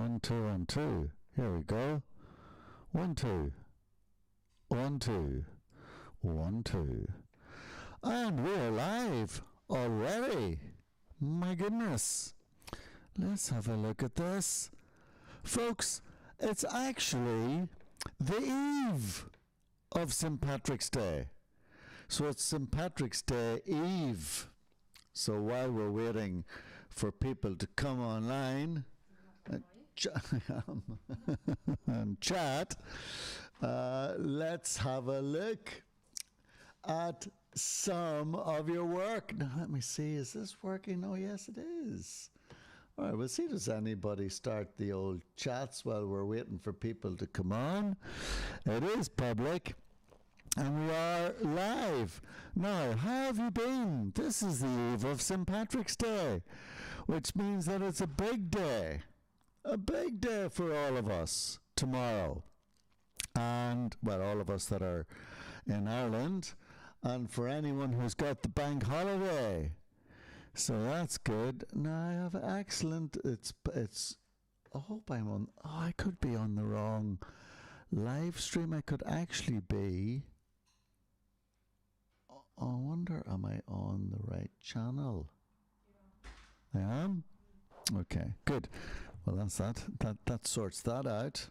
1, 2, 1, 2. Here we go. 1, 2. 1, 2. 1, 2. And we're live already. My goodness. Let's have a look at this. Folks, it's actually the eve of St. Patrick's Day. So it's St. Patrick's Day Eve. So while we're waiting for people to come online and chat, let's have a look at some of your work. Now let me see, is this working? Oh yes, it is. All right, we'll see, does anybody start the old chats while we're waiting for people to come on? It is public. And we are live. Now, how have you been? This is the eve of St. Patrick's Day, which means that it's a big day for all of us tomorrow. And, well, all of us that are in Ireland, and for anyone who's got the bank holiday. So that's good. Now, I have excellent, I hope I'm on, I could be on the wrong live stream. I could actually be, I wonder, am I on the right channel? I am? Okay, good. Well, that's that. That sorts that out.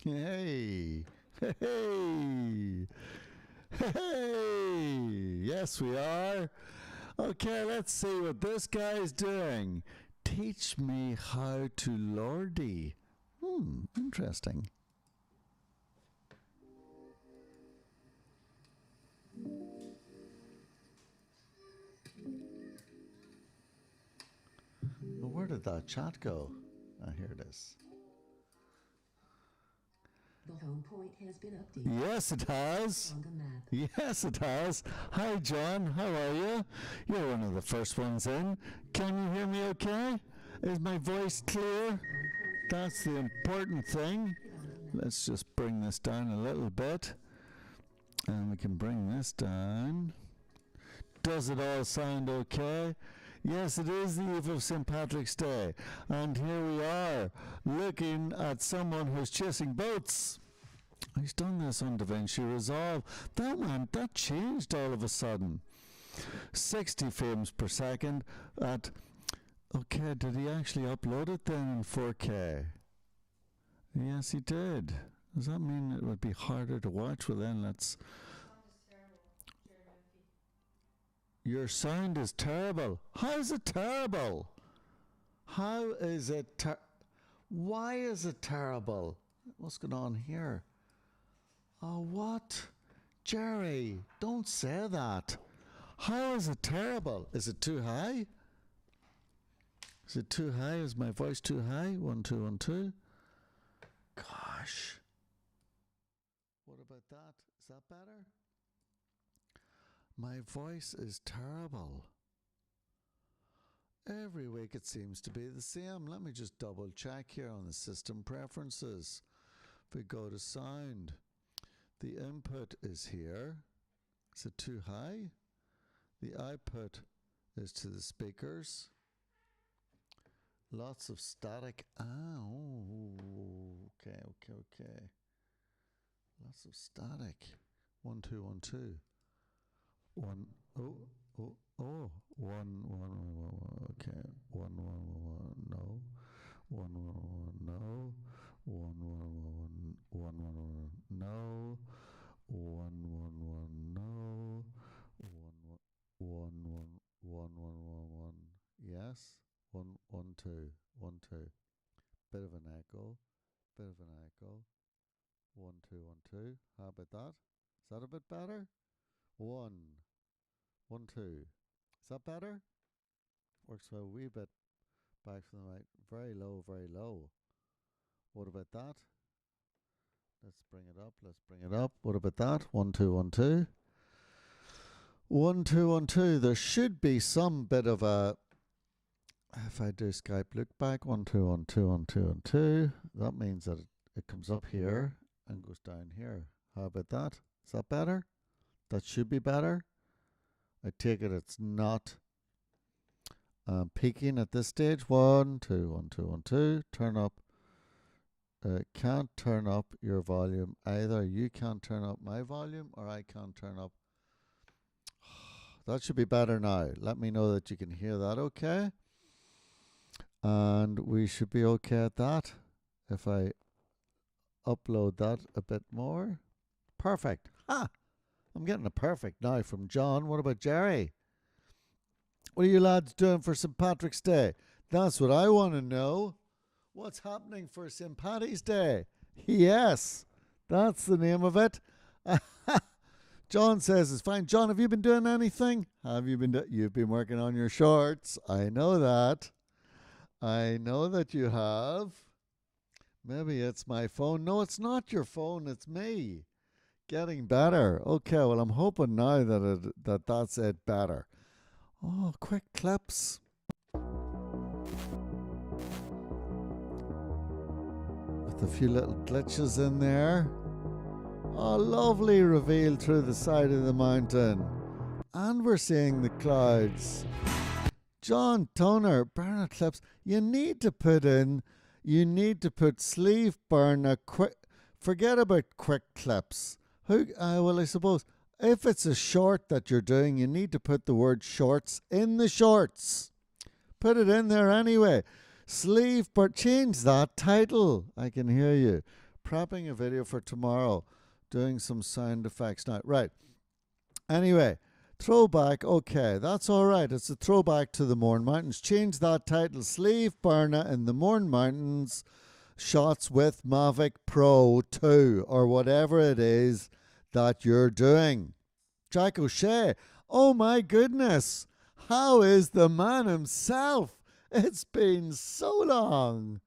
Hey! Hey! Hey! Yes, we are. Okay, let's see what this guy's doing. Teach me how to lordy. Interesting. Well, where did that chat go? Ah, here it is. The home point has been updated. Yes, it has. Yes, it has. Hi, John. How are you? You're one of the first ones in. Can you hear me okay? Is my voice clear? That's the important thing. Let's just bring this down a little bit. And we can bring this down. Does it all sound okay? Yes, it is the eve of St. Patrick's Day. And here we are, looking at someone who's chasing boats. He's done this on DaVinci Resolve. That changed all of a sudden. 60 frames per second at, okay, did he actually upload it then in 4K? Yes, he did. Does that mean it would be harder to watch? Well then, let's... Your sound is terrible. How is it terrible? How is it why is it terrible? What's going on here? Oh, what? Jerry, don't say that. How is it terrible? Is it too high? Is it too high? Is my voice too high? 1, 2, 1, 2. Gosh. What about that? Is that better? My voice is terrible. Every week it seems to be the same. Let me just double check here on the system preferences. If we go to sound, the input is here. Is it too high? The output is to the speakers. Lots of static. Okay. Lots of static. 1, 2, 1, 2. 1, oh, 1, okay, 1, no, 1, no, 1, no, 1, no, 1, yes, 1, 2, 1, 2, bit of an echo, 1, 2, 1, 2, how about that? Is that a bit better? 1, 2. Is that better? Works a wee bit back from the right. Very low, very low. What about that? Let's bring it up. What about that? 1, 2, 1, 2. 1, 2, 1, 2. There should be some bit of a, if I do Skype look back, 1, 2, 1, 2, 1, 2, 1, 2. That means that it comes up here and goes down here. How about that? Is that better? That should be better. I take it it's not. Peaking at this stage. 1, 2, 1, 2, 1, 2. Turn up. Can't turn up your volume either. You can't turn up my volume, or I can't turn up. That should be better now. Let me know that you can hear that okay. And we should be okay at that. If I upload that a bit more. Perfect. I'm getting a perfect now from John. What about Jerry? What are you lads doing for St. Patrick's Day? That's what I want to know. What's happening for St. Paddy's Day? Yes, that's the name of it. John says it's fine. John, have you been doing anything? Have you been? You've been working on your shorts. I know that. I know that you have. Maybe it's my phone. No, it's not your phone. It's me. Getting better. Okay, well, I'm hoping now that that's it better. Oh, quick clips. With a few little glitches in there. Oh, lovely reveal through the side of the mountain. And we're seeing the clouds. John Toner, burner clips. You need to put sleeve burner quick. Forget about quick clips. Well, I suppose if it's a short that you're doing, you need to put the word shorts in the shorts. Put it in there anyway. Sleeve, but change that title. I can hear you. Prepping a video for tomorrow. Doing some sound effects now. Right. Anyway, throwback. Okay, that's all right. It's a throwback to the Mourne Mountains. Change that title. Sleeve burner in the Mourne Mountains. Shots with Mavic Pro 2 or whatever it is that you're doing. Jack O'Shea, oh my goodness, how is the man himself? It's been so long.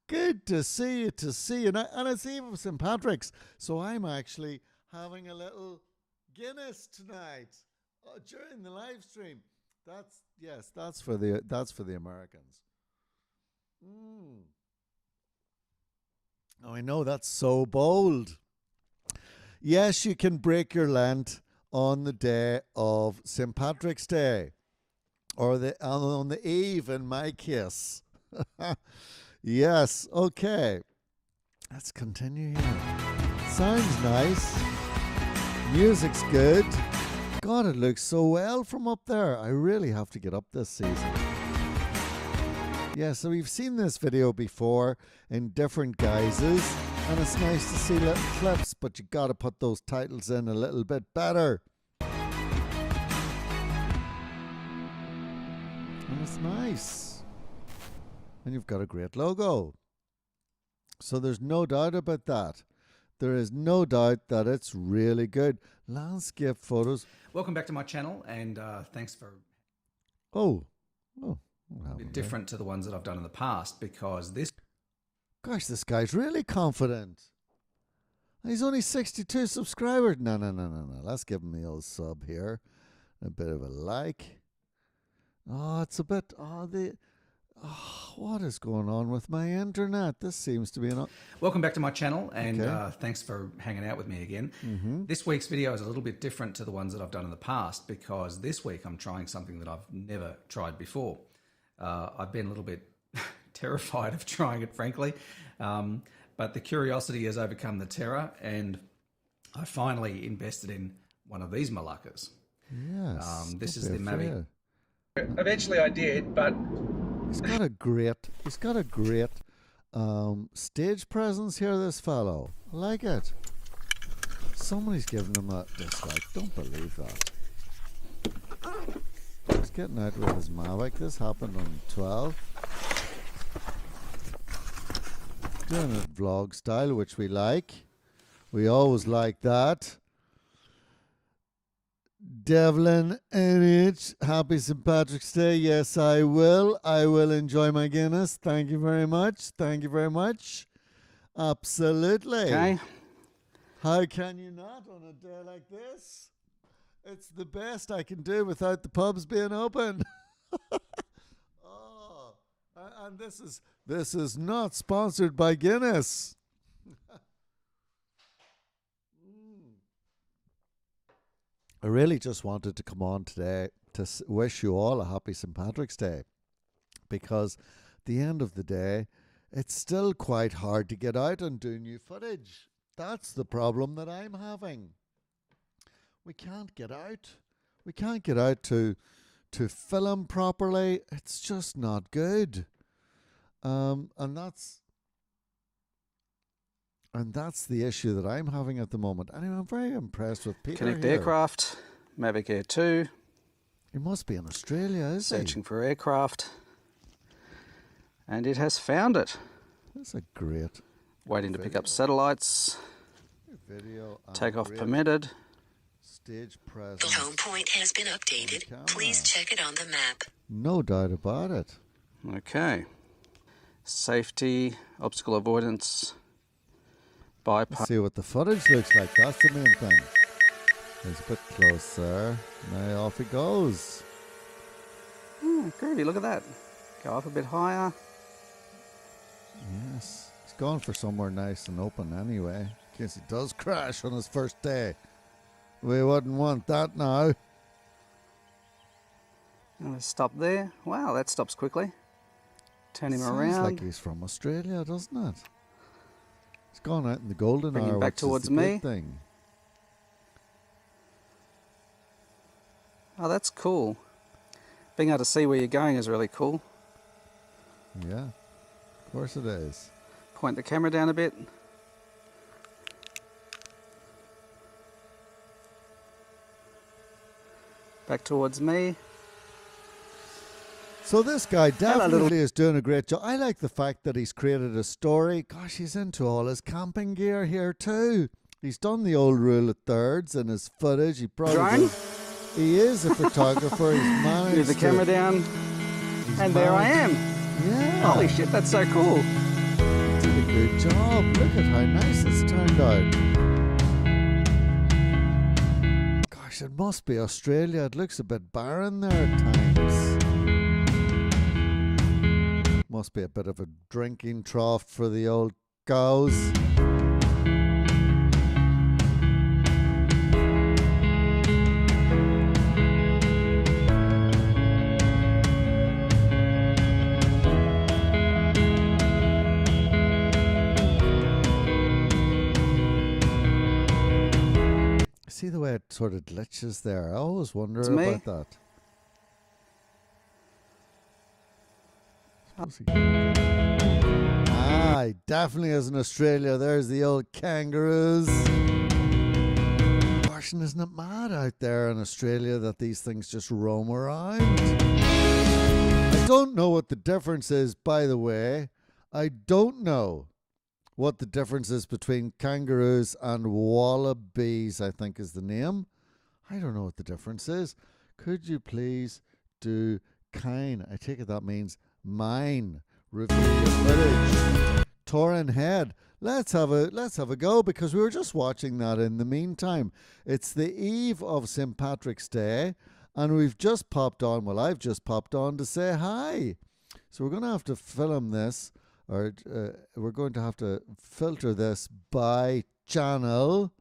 Good to see you, and it's even St. Patrick's, so I'm actually having a little Guinness tonight during the live stream. That's for the Americans. Oh, I know, that's so bold. Yes, you can break your Lent on the day of St. Patrick's Day, or on the eve in my case. Yes, okay. Let's continue here. Sounds nice. Music's good. God, it looks so well from up there. I really have to get up this season. Yeah, so we've seen this video before in different guises, and it's nice to see little clips, but you got to put those titles in a little bit better. And it's nice. And you've got a great logo. So there's no doubt about that. There is no doubt that it's really good. Landscape photos. Welcome back to my channel, and thanks for... Oh. A bit different to the ones that I've done in the past, because this... Gosh, this guy's really confident. He's only 62 subscribers. No. Let's give him the old sub here. A bit of a like. Oh, it's a bit... what is going on with my internet? This seems to be an... Welcome back to my channel, and thanks for hanging out with me again. This week's video is a little bit different to the ones that I've done in the past, because this week I'm trying something that I've never tried before. I've been a little bit terrified of trying it, frankly, but the curiosity has overcome the terror, and I finally invested in one of these Malakas. Yes. This is the Mavic. Eventually I did, but... He's got a great stage presence here, this fellow. I like it. Somebody's giving him a dislike. Don't believe that. He's getting out with his Mavic. This happened on 12. Doing it vlog style, which we like. We always like that. Devlin NH, happy St. Patrick's Day. Yes, I will. I will enjoy my Guinness. Thank you very much. Thank you very much. Absolutely. Okay. How can you not on a day like this? It's the best I can do without the pubs being open. Oh, and this is not sponsored by Guinness. I really just wanted to come on today to wish you all a happy St. Patrick's Day. because at the end of the day, it's still quite hard to get out and do new footage. That's the problem that I'm having. We can't get out. We can't get out to film properly. It's just not good. And that's the issue that I'm having at the moment. Anyway, I'm very impressed with Peter Connect here. aircraft, Mavic Air 2, He must be in Australia, is he? searching for aircraft. And it has found it. That's a great Waiting to pick up satellites. video. and Takeoff great permitted. Stage The presence. home point has been updated. camera. Please check it on the map. No doubt about it. Okay. Safety, obstacle avoidance, bypass. Let's see what the footage looks like. That's the main thing. He's a bit closer. Now off he goes. Groovy, look at that. Go up a bit higher. Yes. He's gone for somewhere nice and open anyway, in case he does crash on his first day. We wouldn't want that now. And stop there. Wow, that stops quickly. Turn him Sounds around. like he's from Australia, doesn't it? He's gone out in the golden Bring him hour, back which towards is the me. good thing. Oh, that's cool. Being able to see where you're going is really cool. Yeah, of course it is. Point the camera down a bit. Back towards me. So this guy little- definitely is doing a great job. I like the fact that he's created a story. Gosh, he's into all his camping gear here too. He's done the old rule of thirds in his footage. He probably Drone. does- He is a photographer. He's managed Move the camera down. And there I am. Yeah. Holy shit, that's so cool. Did a good job. Look at how nice it's turned out. Gosh, it must be Australia. It looks a bit barren there at times. Must be a bit of a drinking trough for the old cows. See the way it sort of glitches there? I always wonder It's me. about that. He definitely is in Australia. There's the old kangaroos. Gosh, and isn't it mad out there in Australia that these things just roam around? I don't know what the difference is, by the way. I don't know what the difference is between kangaroos and wallabies, I think is the name. I don't know what the difference is. Could you please do kind? I take it that means mine. Review the footage. Torrin Head. Let's have a go, because we were just watching that in the meantime. It's the eve of St. Patrick's Day, and we've just popped on. Well, I've just popped on to say hi. So we're going to have to film this, or we're going to have to filter this by channel.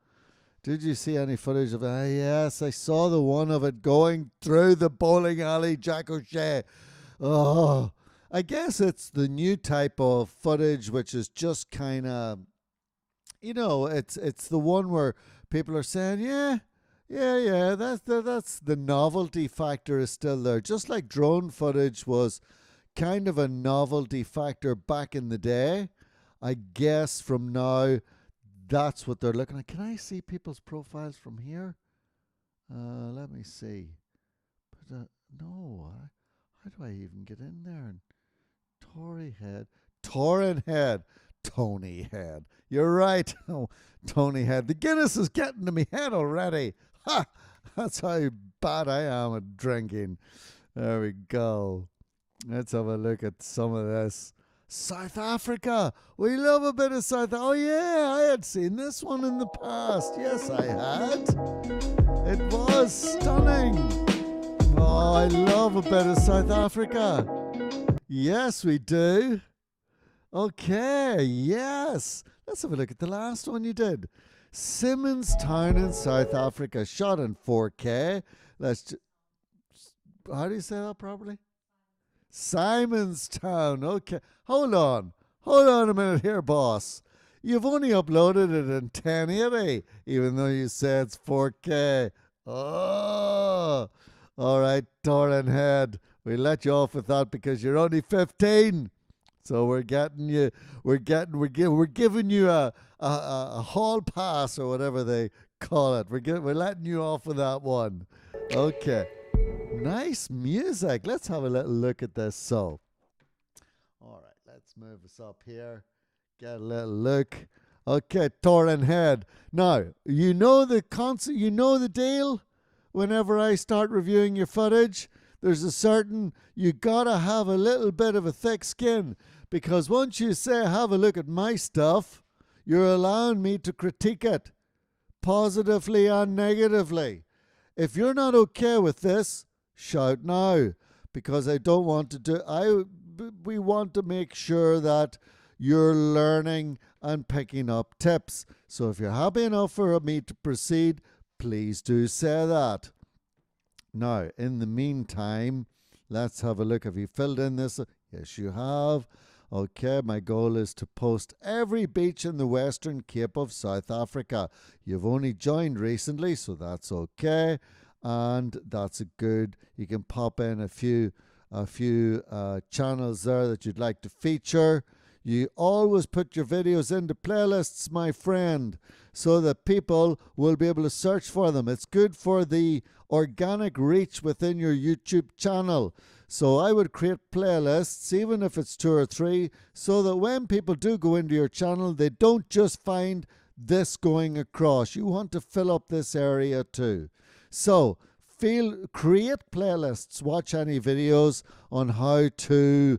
Did you see any footage of it? Yes, I saw the one of it going through the bowling alley, Jack O'Shea. Oh, I guess it's the new type of footage, which is just kind of, you know, it's the one where people are saying, yeah, that's the novelty factor is still there. Just like drone footage was kind of a novelty factor back in the day. I guess from now, that's what they're looking at. Can I see people's profiles from here? Let me see. But no, how do I even get in there? Tory Head, Torrin Head, Tony Head. You're right. Oh, Tony Head. The Guinness is getting to me head already. Ha! That's how bad I am at drinking. There we go. Let's have a look at some of this. South Africa. We love a bit of South. Oh yeah, I had seen this one in the past. Yes, I had. It was stunning. Oh, I love a bit of South Africa. Yes, we do. Okay, yes. Let's have a look at the last one you did. Simmons Town in South Africa, shot in 4K. How do you say that properly? Simonstown. Okay. Hold on. Hold on a minute here, boss. You've only uploaded it in 1080, even though you say it's 4K. Oh. All right, Torrin Head. We let you off with that because you're only 15. So we're giving you a hall pass or whatever they call it. We're letting you off with that one. Okay. Nice music. Let's have a little look at this. So, all right, let's move us up here. Get a little look. Okay, Torrin Head. Now, you know the concept, you know the deal. Whenever I start reviewing your footage, there's a certain, you gotta have a little bit of a thick skin, because once you say have a look at my stuff, you're allowing me to critique it positively and negatively. If you're not okay with this, shout now, because I don't want to do, we want to make sure that you're learning and picking up tips. So if you're happy enough for me to proceed, please do say that. Now, in the meantime, let's have a look. Have you filled in this? Yes, you have. Okay, my goal is to post every beach in the Western Cape of South Africa. You've only joined recently, so that's okay. And that's a good, you can pop in a few channels there that you'd like to feature. You always put your videos into playlists, my friend, so that people will be able to search for them. It's good for the organic reach within your YouTube channel. So I would create playlists, even if it's 2 or 3, so that when people do go into your channel, they don't just find this going across. You want to fill up this area too. So create playlists, watch any videos on how to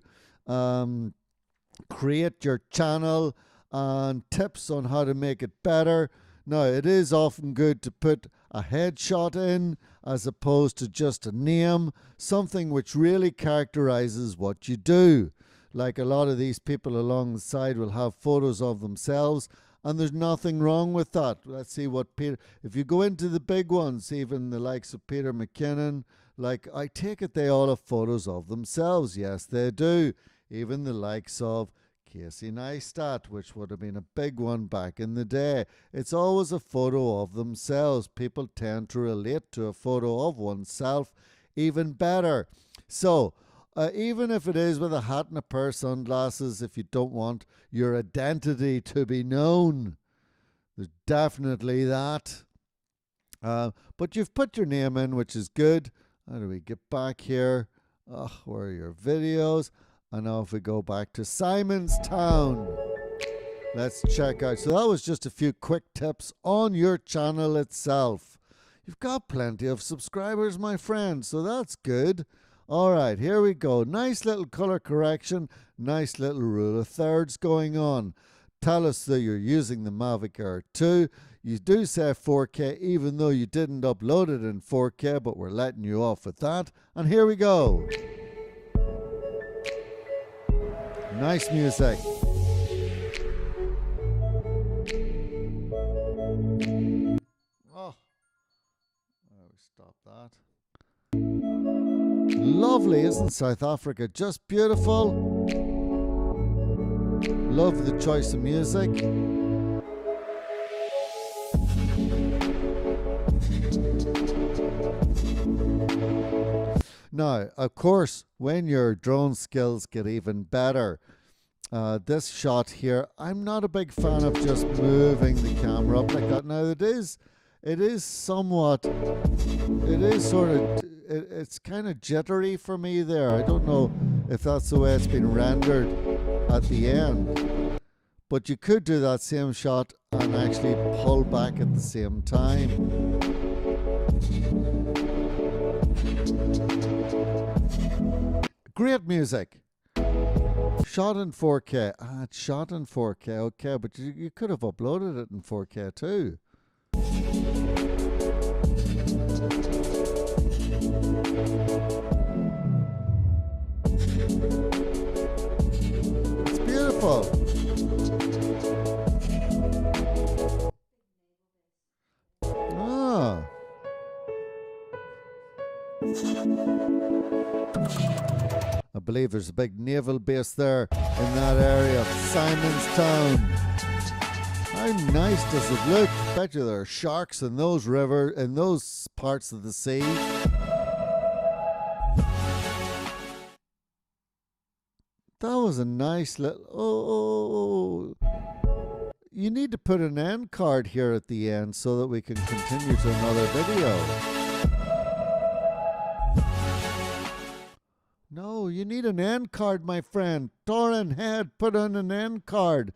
create your channel and tips on how to make it better. Now, it is often good to put a headshot in as opposed to just a name, something which really characterizes what you do. Like a lot of these people along the side will have photos of themselves, and there's nothing wrong with that. Let's see what Peter, if you go into the big ones, even the likes of Peter McKinnon, like I take it they all have photos of themselves. Yes, they do. Even the likes of Casey Neistat, which would have been a big one back in the day. It's always a photo of themselves. People tend to relate to a photo of oneself even better. So, even if it is with a hat and a pair of sunglasses, if you don't want your identity to be known, there's definitely that. But you've put your name in, which is good. How do we get back here? Where are your videos? And now if we go back to Simonstown, let's check out. So that was just a few quick tips on your channel itself. You've got plenty of subscribers, my friend, so that's good. All right, here we go. Nice little color correction, nice little rule of thirds going on. Tell us that you're using the Mavic Air 2. You do say 4K, even though you didn't upload it in 4K, but we're letting you off with that. And here we go. Nice music. Oh, we stop that. Lovely, isn't South Africa? Just beautiful. Love the choice of music. Now, of course, when your drone skills get even better, this shot here, I'm not a big fan of just moving the camera up like that. Now, it is somewhat, it's kind of jittery for me there. I don't know if that's the way it's been rendered at the end. But you could do that same shot and actually pull back at the same time. Great music. Shot in 4K. It's shot in 4K. Okay, but you could have uploaded it in 4K too. It's beautiful. A believe there's a big naval base there in that area of Simonstown. How nice does it look? Bet you there are sharks in those parts of the sea. That was a nice little... Oh. You need to put an end card here at the end so that we can continue to another video. No, you need an end card, my friend. Toran Head, put on an end card.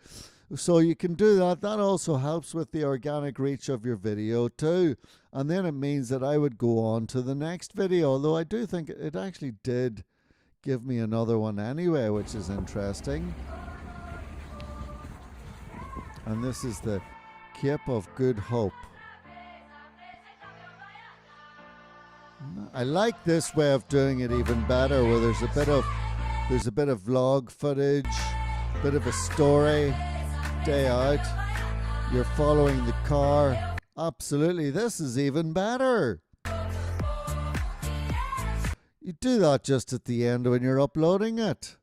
So you can do that. That also helps with the organic reach of your video too. And then it means that I would go on to the next video. Although I do think it actually did give me another one anyway, which is interesting. And this is the Cape of Good Hope. I like this way of doing it even better, where there's a bit of vlog footage, bit of a story, day out. You're following the car. Absolutely, this is even better. You do that just at the end when you're uploading it.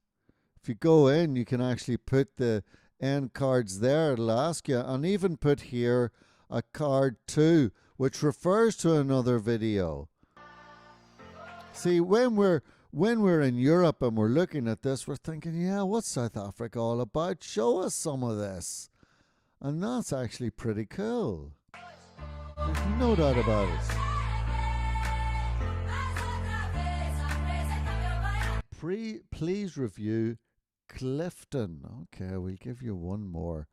If you go in, you can actually put the end cards there. It'll ask you, and even put here a card too, which refers to another video. See, when we're in Europe and we're looking at this, we're thinking, yeah, what's South Africa all about? Show us some of this. And that's actually pretty cool. There's no doubt about it. Please review Clifton. Okay, we'll give you one more.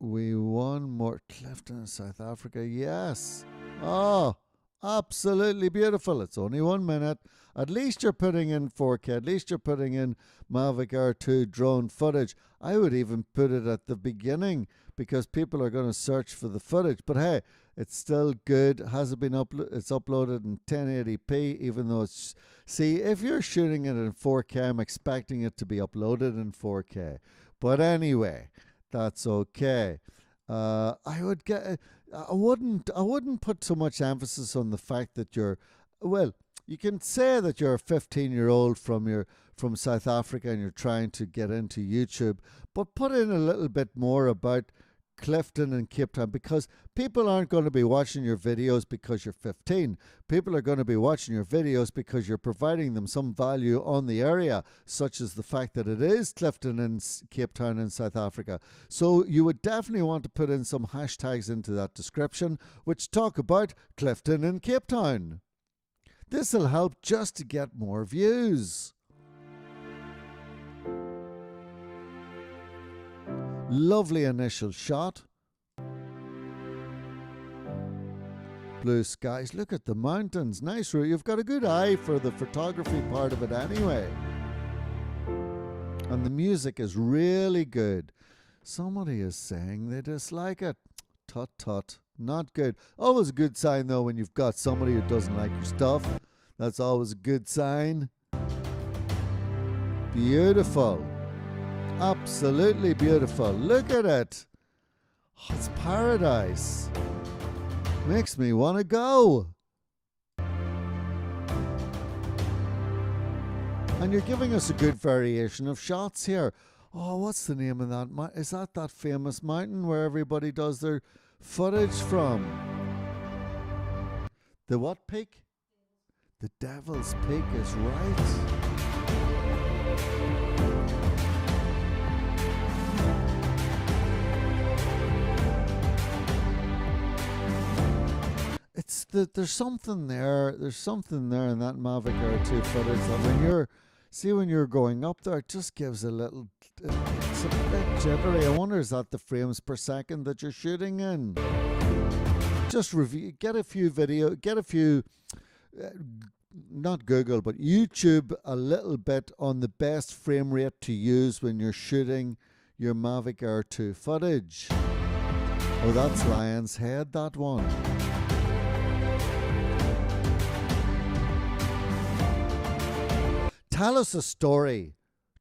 One more. Clifton, South Africa. Yes. Oh, absolutely beautiful. It's only 1 minute. At least you're putting in 4K. At least you're putting in Mavic Air 2 drone footage. I would even put it at the beginning because people are going to search for the footage. But hey, it's still good. Has it been it's uploaded in 1080p, even though it's... See, if you're shooting it in 4K, I'm expecting it to be uploaded in 4K. But anyway, that's okay. I wouldn't put so much emphasis on the fact that you're... Well, you can say that you're a 15-year-old from South Africa and you're trying to get into YouTube, but put in a little bit more about Clifton and Cape Town, because people aren't going to be watching your videos because you're 15. People are going to be watching your videos because you're providing them some value on the area, such as the fact that it is Clifton and Cape Town in South Africa. So you would definitely want to put in some hashtags into that description which talk about Clifton and Cape Town. This will help just to get more views. Lovely initial shot. Blue skies. Look at the mountains. Nice route. You've got a good eye for the photography part of it anyway. And the music is really good. Somebody is saying they dislike it. Tut tut. Not good. Always a good sign though when you've got somebody who doesn't like your stuff. That's always a good sign. Beautiful. Absolutely beautiful. Look at it. Oh, it's paradise. Makes me want to go. And you're giving us a good variation of shots here. Oh, what's the name of that? Is that famous mountain where everybody does their footage from? The what peak? The Devil's Peak is right. There's something there. There's something there in that Mavic Air 2 footage that when you're going up there, it just gives a little. It's a bit jittery. I wonder, is that the frames per second that you're shooting in? Just review. Get a few. Not Google, but YouTube a little bit on the best frame rate to use when you're shooting your Mavic Air 2 footage. Oh, that's Lion's Head, that one. Tell us a story,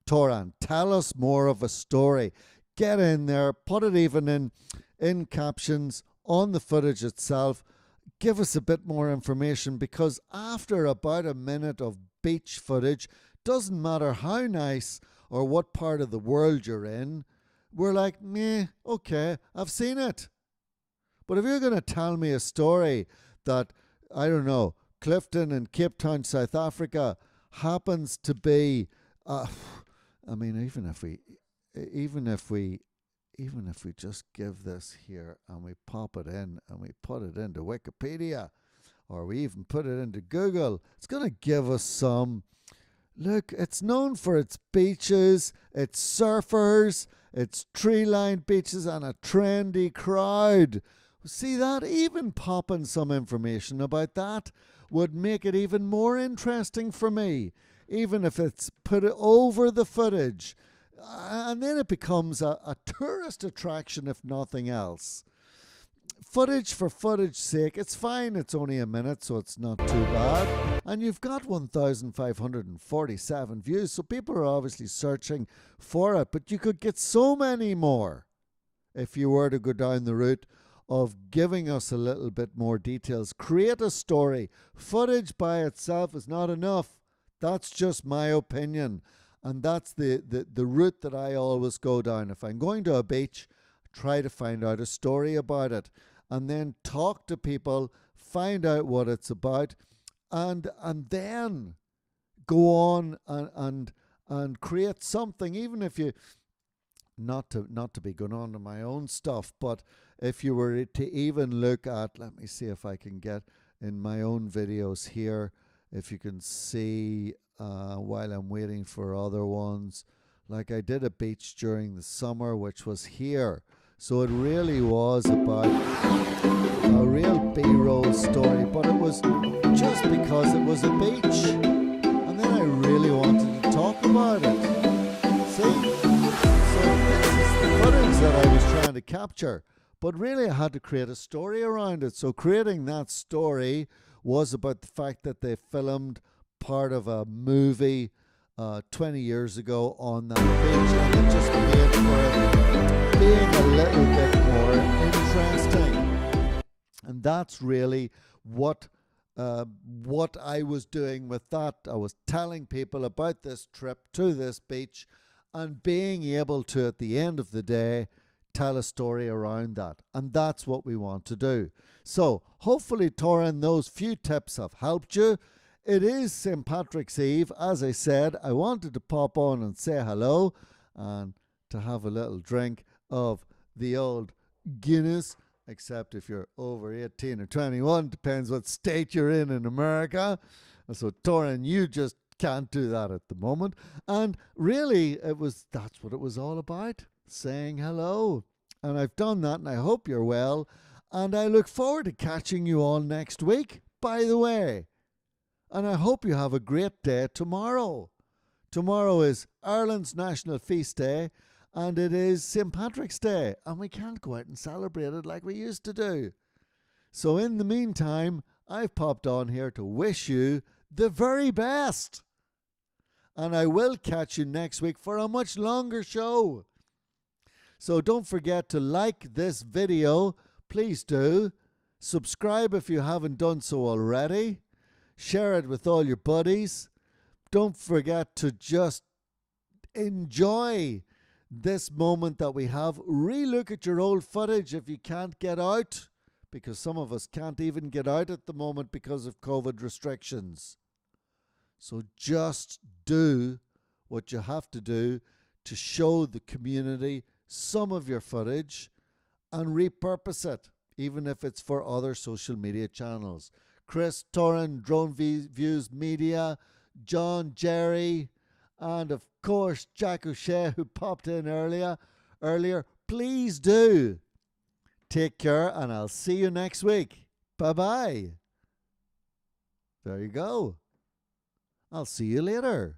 Toran. Tell us more of a story. Get in there, put it even in captions on the footage itself. Give us a bit more information, because after about a minute of beach footage, Doesn't matter how nice or what part of the world you're in, we're like, meh, okay, I've seen it. But if you're going to tell me a story that, I don't know, Clifton in Cape Town, South Africa happens to be, I mean, even if we just give this here and we pop it in and we put it into Wikipedia, or we even put it into Google, it's going to give us some. Look, it's known for its beaches, its surfers, its tree-lined beaches, and a trendy crowd. See that? Even popping some information about that would make it even more interesting for me, even if it's put over the footage. And then it becomes a tourist attraction, if nothing else. Footage for footage's sake, it's fine, it's only a minute, so it's not too bad. And you've got 1,547 views, so people are obviously searching for it. But you could get so many more if you were to go down the route of giving us a little bit more details. Create a story. Footage by itself is not enough. That's just my opinion. And that's the route that I always go down. If I'm going to a beach, try to find out a story about it. And then talk to people, find out what it's about, and then go on and create something, even if you not to be going on to my own stuff, but if you were to even look at, let me see if I can get in my own videos here, if you can see while I'm waiting for other ones, like I did a beach during the summer, which was here. So it really was about a real B-roll story, but it was just because it was a beach. And then I really wanted to talk about it. See? So this is the footage that I was trying to capture. But really I had to create a story around it. So creating that story was about the fact that they filmed part of a movie 20 years ago on that beach, and it just made for it being a little bit more interesting. And that's really what I was doing with that. I was telling people about this trip to this beach and being able to, at the end of the day, tell a story around that. And that's what we want to do. So hopefully, Torin, those few tips have helped you. It is St. Patrick's Eve. As I said, I wanted to pop on and say hello and to have a little drink of the old Guinness, except if you're over 18 or 21, depends what state you're in America. So, Torin, you just can't do that at the moment. And really, that's what it was all about, saying hello. And I've done that, and I hope you're well. And I look forward to catching you all next week, by the way. And I hope you have a great day tomorrow. Tomorrow is Ireland's National Feast Day, and it is St. Patrick's Day, and we can't go out and celebrate it like we used to do. So in the meantime, I've popped on here to wish you the very best. And I will catch you next week for a much longer show. So don't forget to like this video. Please do. Subscribe if you haven't done so already. Share it with all your buddies. Don't forget to just enjoy this moment that we have. Relook at your old footage if you can't get out, because some of us can't even get out at the moment because of COVID restrictions. So just do what you have to do to show the community some of your footage and repurpose it, even if it's for other social media channels. Chris, Torin, Drone Views Media, John, Jerry, and of course Jack O'Shea, who popped in earlier. Please do take care, and I'll see you next week. Bye-bye. There you go. I'll see you later.